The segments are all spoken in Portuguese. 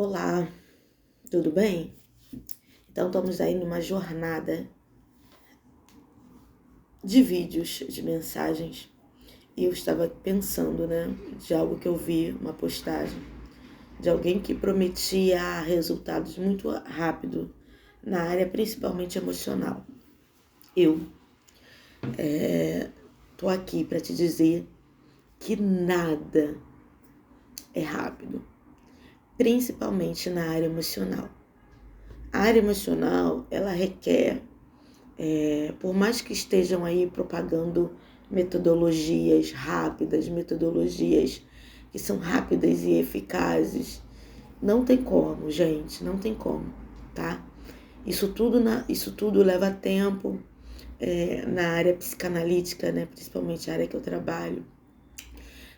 Olá, tudo bem? Então estamos aí numa jornada de vídeos, de mensagens. E eu estava pensando, de algo que eu vi, uma postagem, de alguém que prometia resultados muito rápido na área principalmente emocional. Eu tô aqui para te dizer que nada é rápido, principalmente na área emocional. A área emocional, ela requer, por mais que estejam aí propagando metodologias rápidas, metodologias que são rápidas e eficazes, não tem como, gente, não tem como, tá? Isso tudo leva tempo, na área psicanalítica, principalmente a área que eu trabalho.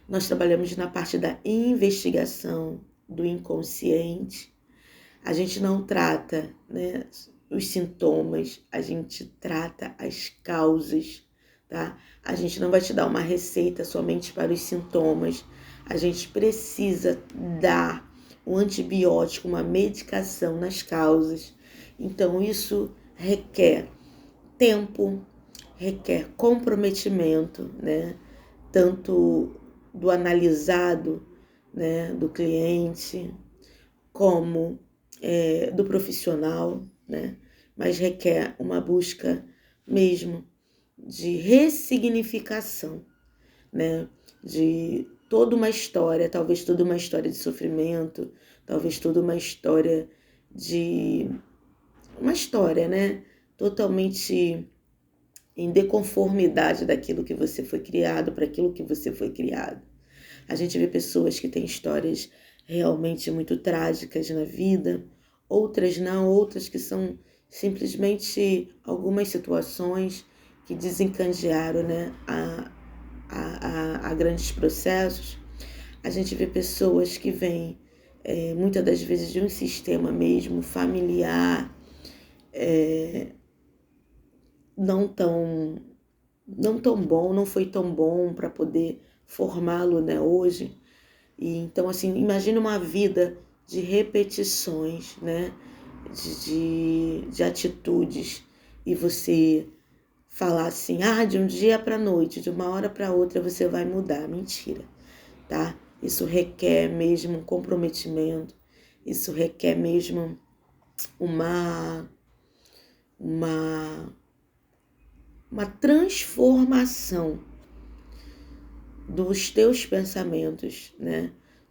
Nós trabalhamos na parte da investigação do inconsciente. A gente não trata, os sintomas, a gente trata as causas, tá? A gente não vai te dar uma receita somente para os sintomas. A gente precisa dar um antibiótico, uma medicação nas causas. Então, isso requer tempo, requer comprometimento, tanto do analisado, do cliente, como do profissional, mas requer uma busca mesmo de ressignificação, de toda uma história, talvez toda uma história de sofrimento, talvez toda uma história totalmente em deconformidade daquilo que você foi criado, para aquilo que você foi criado. A gente vê pessoas que têm histórias realmente muito trágicas na vida, outras não, outras que são simplesmente algumas situações que desencadearam, a grandes processos. A gente vê pessoas que vêm, muitas das vezes, de um sistema mesmo familiar, não tão bom, não foi tão bom para poder formá-lo, hoje. E então, assim, imagina uma vida de repetições, de atitudes, e você falar assim, de um dia para a noite, de uma hora para outra você vai mudar. Mentira, tá? Isso requer mesmo um comprometimento, isso requer mesmo uma transformação dos teus pensamentos,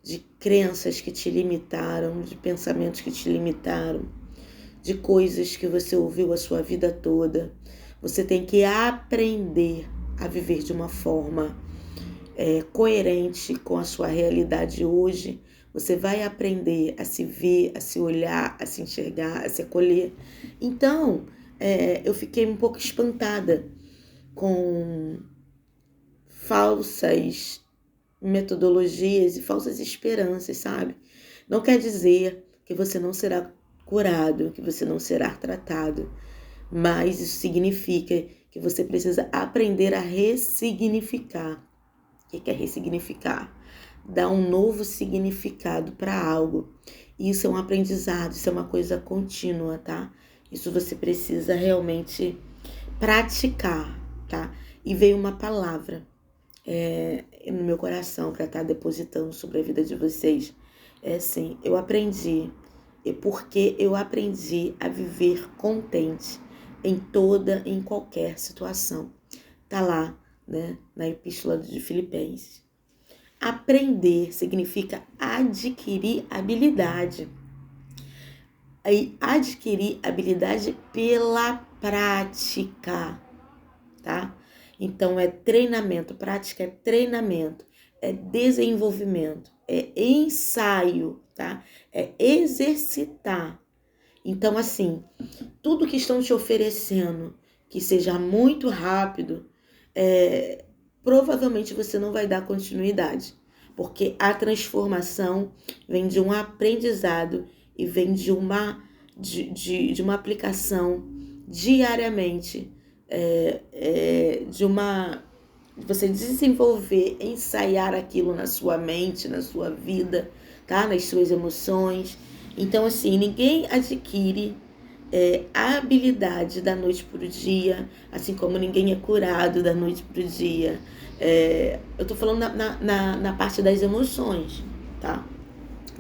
de crenças que te limitaram, de pensamentos que te limitaram, de coisas que você ouviu a sua vida toda. Você tem que aprender a viver de uma forma coerente com a sua realidade hoje. Você vai aprender a se ver, a se olhar, a se enxergar, a se acolher. Então, eu fiquei um pouco espantada com falsas metodologias e falsas esperanças, sabe? Não quer dizer que você não será curado, que você não será tratado, mas isso significa que você precisa aprender a ressignificar. O que é ressignificar? Dar um novo significado para algo. Isso é um aprendizado, isso é uma coisa contínua, tá? Isso você precisa realmente praticar, tá? E veio uma palavra no meu coração para estar depositando sobre a vida de vocês. Assim, eu aprendi, porque eu aprendi a viver contente em qualquer situação. Tá lá, na Epístola de Filipenses. Aprender significa adquirir habilidade. E adquirir habilidade pela prática, tá? Então, é treinamento, prática é treinamento, é desenvolvimento, é ensaio, tá? É exercitar. Então, assim, tudo que estão te oferecendo que seja muito rápido, provavelmente você não vai dar continuidade, porque a transformação vem de um aprendizado e vem de uma aplicação diariamente, de você desenvolver, ensaiar aquilo na sua mente, na sua vida, tá? Nas suas emoções. Então, assim, ninguém adquire a habilidade da noite para o dia, assim como ninguém é curado da noite para o dia. Eu tô falando na parte das emoções, tá?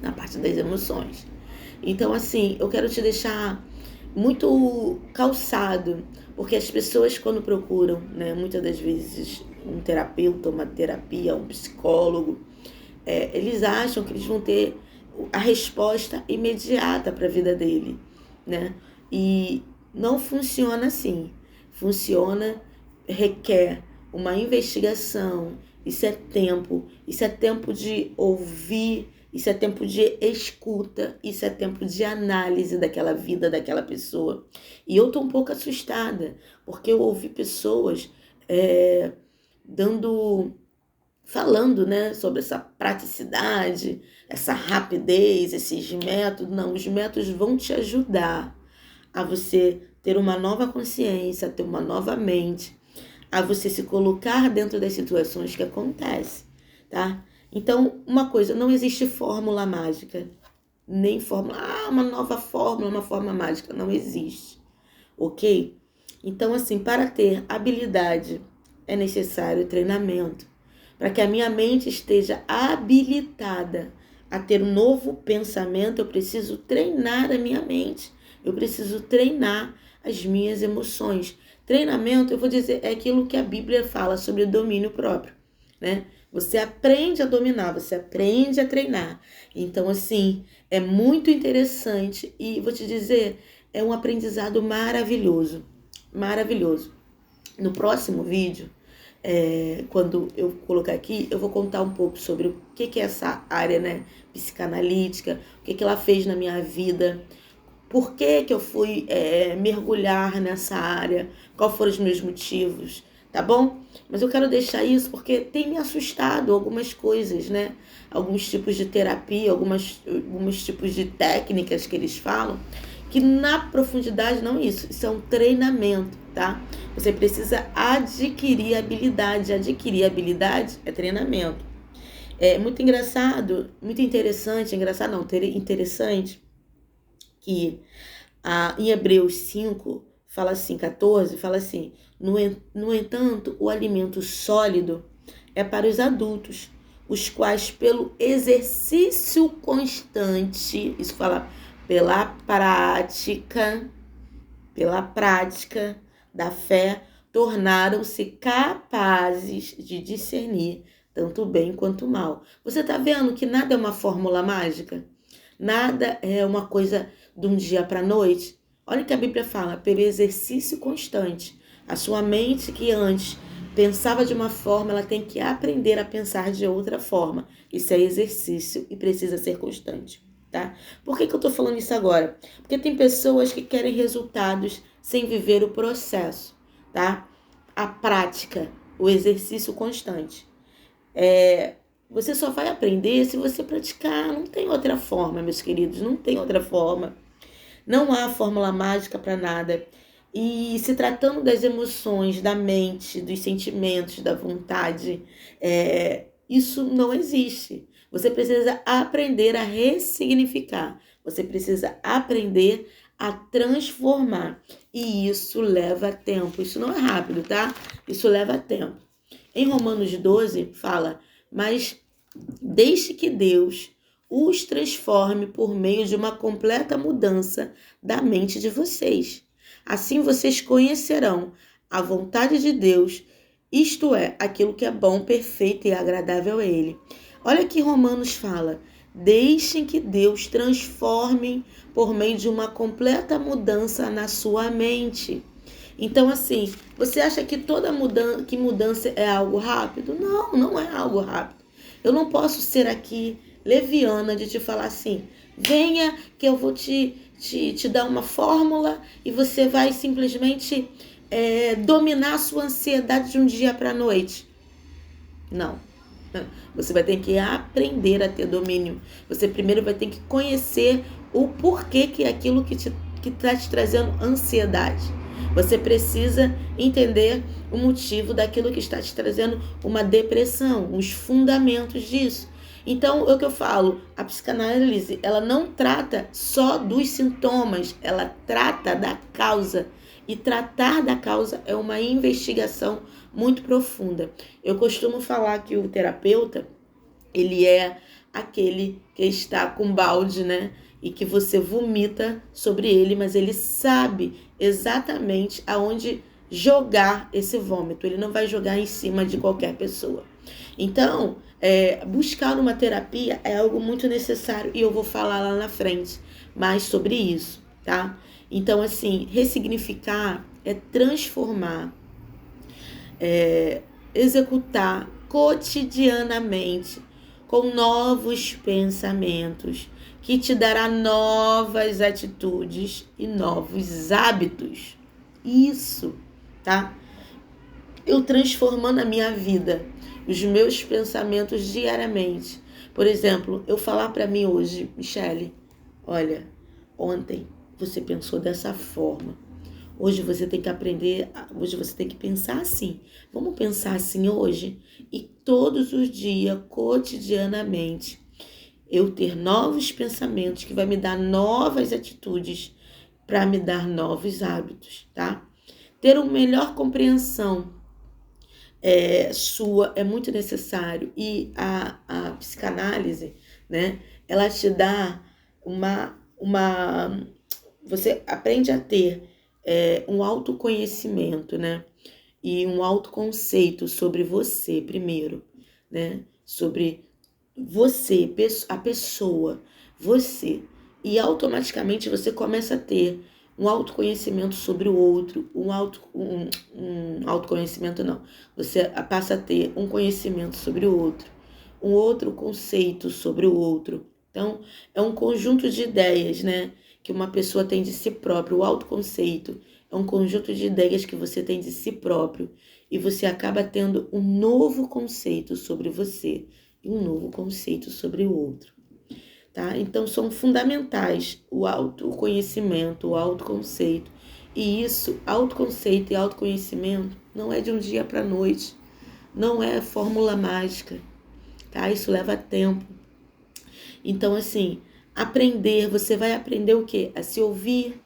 Na parte das emoções. Então, assim, eu quero te deixar muito calçado, porque as pessoas quando procuram, né, muitas das vezes um terapeuta, uma terapia, um psicólogo, eles acham que eles vão ter a resposta imediata para a vida dele, né? E não funciona assim. Funciona, requer uma investigação, isso é tempo de ouvir, isso é tempo de escuta, isso é tempo de análise daquela vida daquela pessoa. E eu tô um pouco assustada, porque eu ouvi pessoas falando, né, sobre essa praticidade, essa rapidez, esses métodos. Não, os métodos vão te ajudar a você ter uma nova consciência, ter uma nova mente, a você se colocar dentro das situações que acontecem, tá? Então, uma coisa, não existe fórmula mágica, nem fórmula, uma nova fórmula, uma forma mágica, não existe, ok? Então, assim, para ter habilidade é necessário treinamento, para que a minha mente esteja habilitada a ter um novo pensamento, eu preciso treinar a minha mente, eu preciso treinar as minhas emoções. Treinamento, eu vou dizer, é aquilo que a Bíblia fala sobre o domínio próprio, né? Você aprende a dominar, você aprende a treinar. Então, assim, é muito interessante e vou te dizer, é um aprendizado maravilhoso, maravilhoso. No próximo vídeo, quando eu colocar aqui, eu vou contar um pouco sobre o que é essa área, né, psicanalítica, o que ela fez na minha vida, por que eu fui mergulhar nessa área, quais foram os meus motivos, tá bom? Mas eu quero deixar isso porque tem me assustado algumas coisas, né? Alguns tipos de terapia, alguns tipos de técnicas que eles falam, que na profundidade não é isso, isso é um treinamento, tá? Você precisa adquirir habilidade é treinamento. É muito engraçado, muito interessante, interessante, que em Hebreus 5, fala assim, 14, fala assim, no entanto, o alimento sólido é para os adultos, os quais pelo exercício constante, isso fala pela prática da fé, tornaram-se capazes de discernir tanto o bem quanto o mal. Você está vendo que nada é uma fórmula mágica? Nada é uma coisa de um dia para a noite. Olha o que a Bíblia fala, pelo exercício constante. A sua mente que antes pensava de uma forma, ela tem que aprender a pensar de outra forma. Isso é exercício e precisa ser constante, tá? Por que eu tô falando isso agora? Porque tem pessoas que querem resultados sem viver o processo, tá? A prática, o exercício constante. Você só vai aprender se você praticar. Não tem outra forma, meus queridos, não tem outra forma. Não há fórmula mágica para nada. E se tratando das emoções, da mente, dos sentimentos, da vontade, isso não existe. Você precisa aprender a ressignificar. Você precisa aprender a transformar. E isso leva tempo. Isso não é rápido, tá? Isso leva tempo. Em Romanos 12 fala, mas deixe que Deus os transforme por meio de uma completa mudança da mente de vocês. Assim vocês conhecerão a vontade de Deus, isto é, aquilo que é bom, perfeito e agradável a Ele. Olha que Romanos fala, deixem que Deus transforme por meio de uma completa mudança na sua mente. Então, assim, você acha que toda mudança é algo rápido? Não, não é algo rápido. Eu não posso ser aqui leviana de te falar assim, venha que eu vou te dar uma fórmula e você vai simplesmente dominar a sua ansiedade de um dia para a noite. Não. Você vai ter que aprender a ter domínio. Você primeiro vai ter que conhecer o porquê que é aquilo que está te trazendo ansiedade. Você precisa entender o motivo daquilo que está te trazendo uma depressão, os fundamentos disso. Então, é o que eu falo, a psicanálise, ela não trata só dos sintomas, ela trata da causa. E tratar da causa é uma investigação muito profunda. Eu costumo falar que o terapeuta, ele é aquele que está com balde, né? E que você vomita sobre ele, mas ele sabe exatamente aonde jogar esse vômito. Ele não vai jogar em cima de qualquer pessoa. Então, buscar uma terapia é algo muito necessário e eu vou falar lá na frente mais sobre isso, tá? Então, assim, ressignificar é transformar, executar cotidianamente com novos pensamentos que te dará novas atitudes e novos hábitos. Isso, tá? Eu transformando a minha vida, os meus pensamentos diariamente. Por exemplo, eu falar para mim hoje, Michele, olha, ontem você pensou dessa forma. Hoje você tem que aprender, hoje você tem que pensar assim. Vamos pensar assim hoje? E todos os dias, cotidianamente, eu ter novos pensamentos que vai me dar novas atitudes para me dar novos hábitos, tá? Ter uma melhor compreensão sua é muito necessário. E a psicanálise, né? Ela te dá você aprende a ter um autoconhecimento, né? E um autoconceito sobre você primeiro, né? Sobre você, a pessoa, você. E automaticamente você começa a ter um autoconhecimento sobre o outro, um autoconhecimento não. Você passa a ter um conhecimento sobre o outro, um outro conceito sobre o outro. Então, é um conjunto de ideias, né? Que uma pessoa tem de si própria. O autoconceito é um conjunto de ideias que você tem de si próprio. E você acaba tendo um novo conceito sobre você e um novo conceito sobre o outro. Tá? Então, são fundamentais o autoconhecimento, o autoconceito. E isso, autoconceito e autoconhecimento, não é de um dia para a noite. Não é fórmula mágica. Tá? Isso leva tempo. Então, assim, você vai aprender o quê? A se ouvir,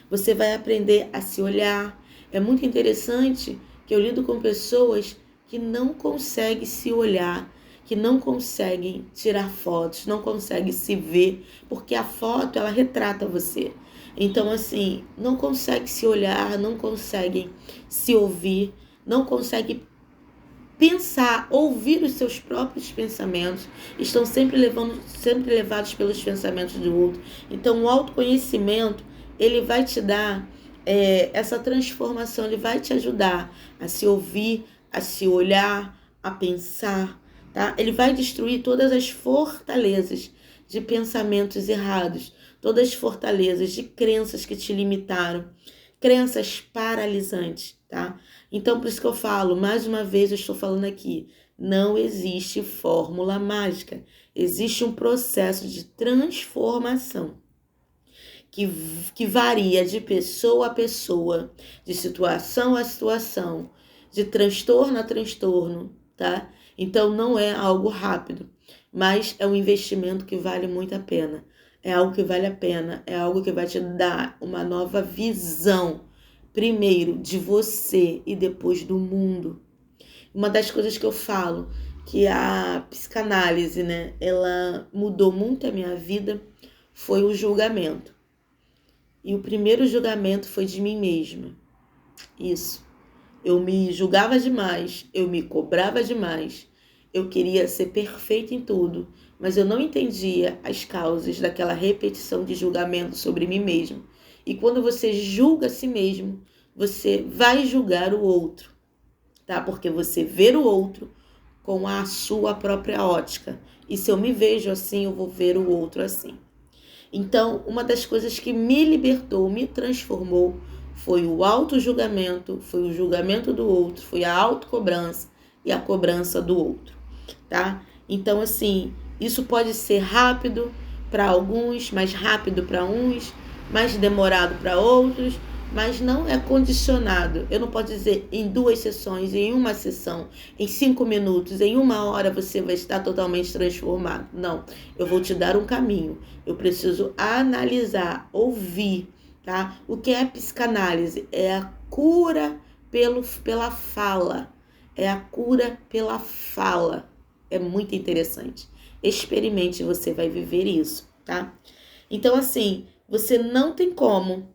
você vai aprender a se olhar. É muito interessante que eu lido com pessoas que não conseguem se olhar, que não conseguem tirar fotos, não conseguem se ver, porque a foto, ela retrata você. Então, assim, não conseguem se olhar, não conseguem se ouvir, não conseguem pensar, ouvir os seus próprios pensamentos, estão sempre levados pelos pensamentos do outro. Então, o autoconhecimento, ele vai te dar essa transformação, ele vai te ajudar a se ouvir, a se olhar, a pensar, tá? Ele vai destruir todas as fortalezas de pensamentos errados, todas as fortalezas de crenças que te limitaram, crenças paralisantes, tá? Então, por isso que eu falo, mais uma vez eu estou falando aqui, não existe fórmula mágica. Existe um processo de transformação que varia de pessoa a pessoa, de situação a situação, de transtorno a transtorno, tá? Então, não é algo rápido, mas é um investimento que vale muito a pena. É algo que vale a pena, é algo que vai te dar uma nova visão, primeiro de você e depois do mundo. Uma das coisas que eu falo, que a psicanálise, né, ela mudou muito a minha vida, foi o julgamento. E o primeiro julgamento foi de mim mesma. Isso. Eu me julgava demais, eu me cobrava demais, eu queria ser perfeita em tudo, mas eu não entendia as causas daquela repetição de julgamento sobre mim mesmo. E quando você julga a si mesmo, você vai julgar o outro, tá? Porque você vê o outro com a sua própria ótica. E se eu me vejo assim, eu vou ver o outro assim. Então, uma das coisas que me libertou, me transformou, foi o auto-julgamento, foi o julgamento do outro, foi a autocobrança e a cobrança do outro, tá? Então, assim, isso pode ser rápido para alguns, mais rápido para uns, mais demorado para outros, mas não é condicionado. Eu não posso dizer em 2 sessões, em uma sessão, em 5 minutos, em 1 hora você vai estar totalmente transformado. Não, eu vou te dar um caminho. Eu preciso analisar, ouvir, tá? O que é psicanálise? É a cura pela fala. É a cura pela fala. É muito interessante. Experimente, você vai viver isso, tá? Então, assim, você não tem como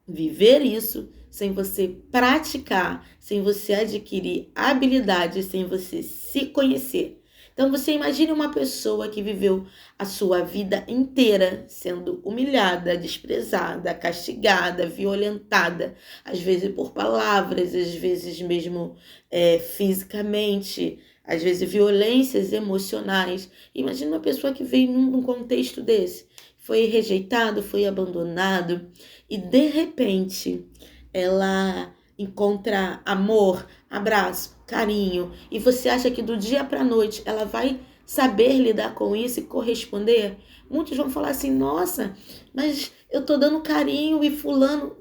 viver isso sem você praticar, sem você adquirir habilidades, sem você se conhecer. Então, você imagine uma pessoa que viveu a sua vida inteira sendo humilhada, desprezada, castigada, violentada, às vezes por palavras, às vezes mesmo fisicamente, às vezes violências emocionais. Imagine uma pessoa que veio num contexto desse, foi rejeitado, foi abandonado, e de repente ela encontra amor, abraço, carinho, e você acha que do dia para a noite ela vai saber lidar com isso e corresponder? Muitos vão falar assim: nossa, mas eu tô dando carinho e fulano,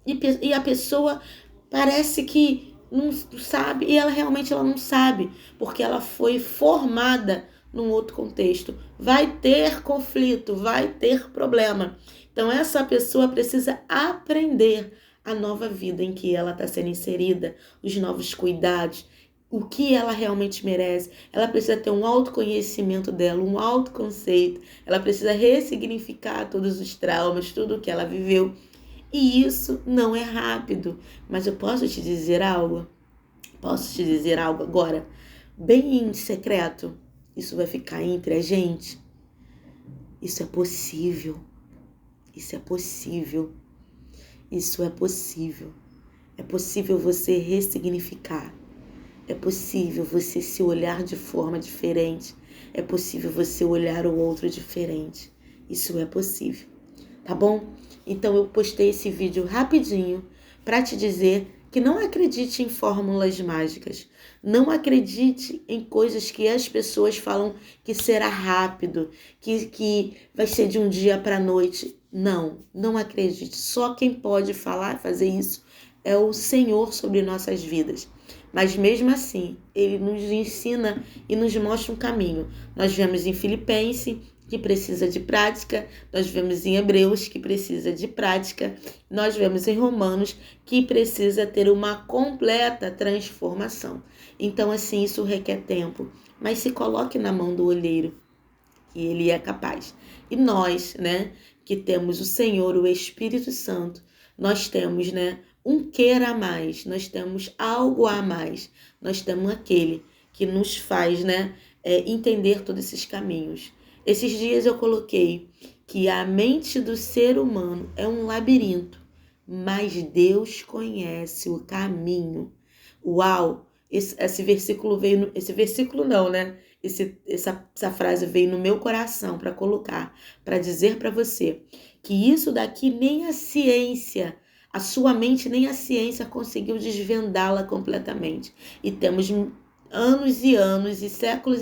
e a pessoa parece que não sabe, e ela realmente não sabe, porque ela foi formada num outro contexto. Vai ter conflito, vai ter problema. Então essa pessoa precisa aprender a nova vida em que ela está sendo inserida, os novos cuidados, o que ela realmente merece. Ela precisa ter um autoconhecimento dela, um autoconceito. Ela precisa ressignificar todos os traumas, tudo o que ela viveu. E isso não é rápido. Mas eu posso te dizer algo? Posso te dizer algo agora? Bem em secreto. Isso vai ficar entre a gente. Isso é possível. Isso é possível. Isso é possível. É possível você ressignificar. É possível você se olhar de forma diferente. É possível você olhar o outro diferente. Isso é possível. Tá bom? Então eu postei esse vídeo rapidinho para te dizer que não acredite em fórmulas mágicas. Não acredite em coisas que as pessoas falam que será rápido, que vai ser de um dia para a noite. Não acredite. Só quem pode falar e fazer isso é o Senhor sobre nossas vidas. Mas mesmo assim, Ele nos ensina e nos mostra um caminho. Nós vemos em Filipenses, que precisa de prática, nós vemos em Hebreus, que precisa de prática, nós vemos em Romanos, que precisa ter uma completa transformação. Então, assim, isso requer tempo, mas se coloque na mão do olheiro, que ele é capaz. E nós, que temos o Senhor, o Espírito Santo, nós temos, um querer a mais, nós temos algo a mais, nós temos aquele que nos faz, entender todos esses caminhos. Esses dias eu coloquei que a mente do ser humano é um labirinto, mas Deus conhece o caminho. Uau! Esse versículo veio, essa frase veio no meu coração para colocar, para dizer para você que isso daqui nem a ciência, a sua mente nem a ciência conseguiu desvendá-la completamente. E temos anos e anos e séculos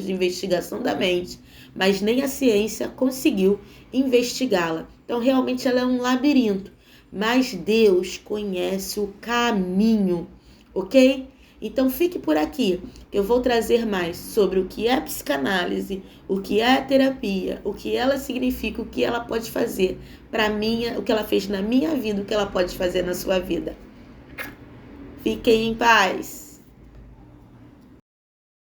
de investigação da mente, mas nem a ciência conseguiu investigá-la. Então, realmente, ela é um labirinto, mas Deus conhece o caminho, ok? Então, fique por aqui, que eu vou trazer mais sobre o que é psicanálise, o que é terapia, o que ela significa, o que ela pode fazer para mim, o que ela fez na minha vida, o que ela pode fazer na sua vida. Fiquem em paz.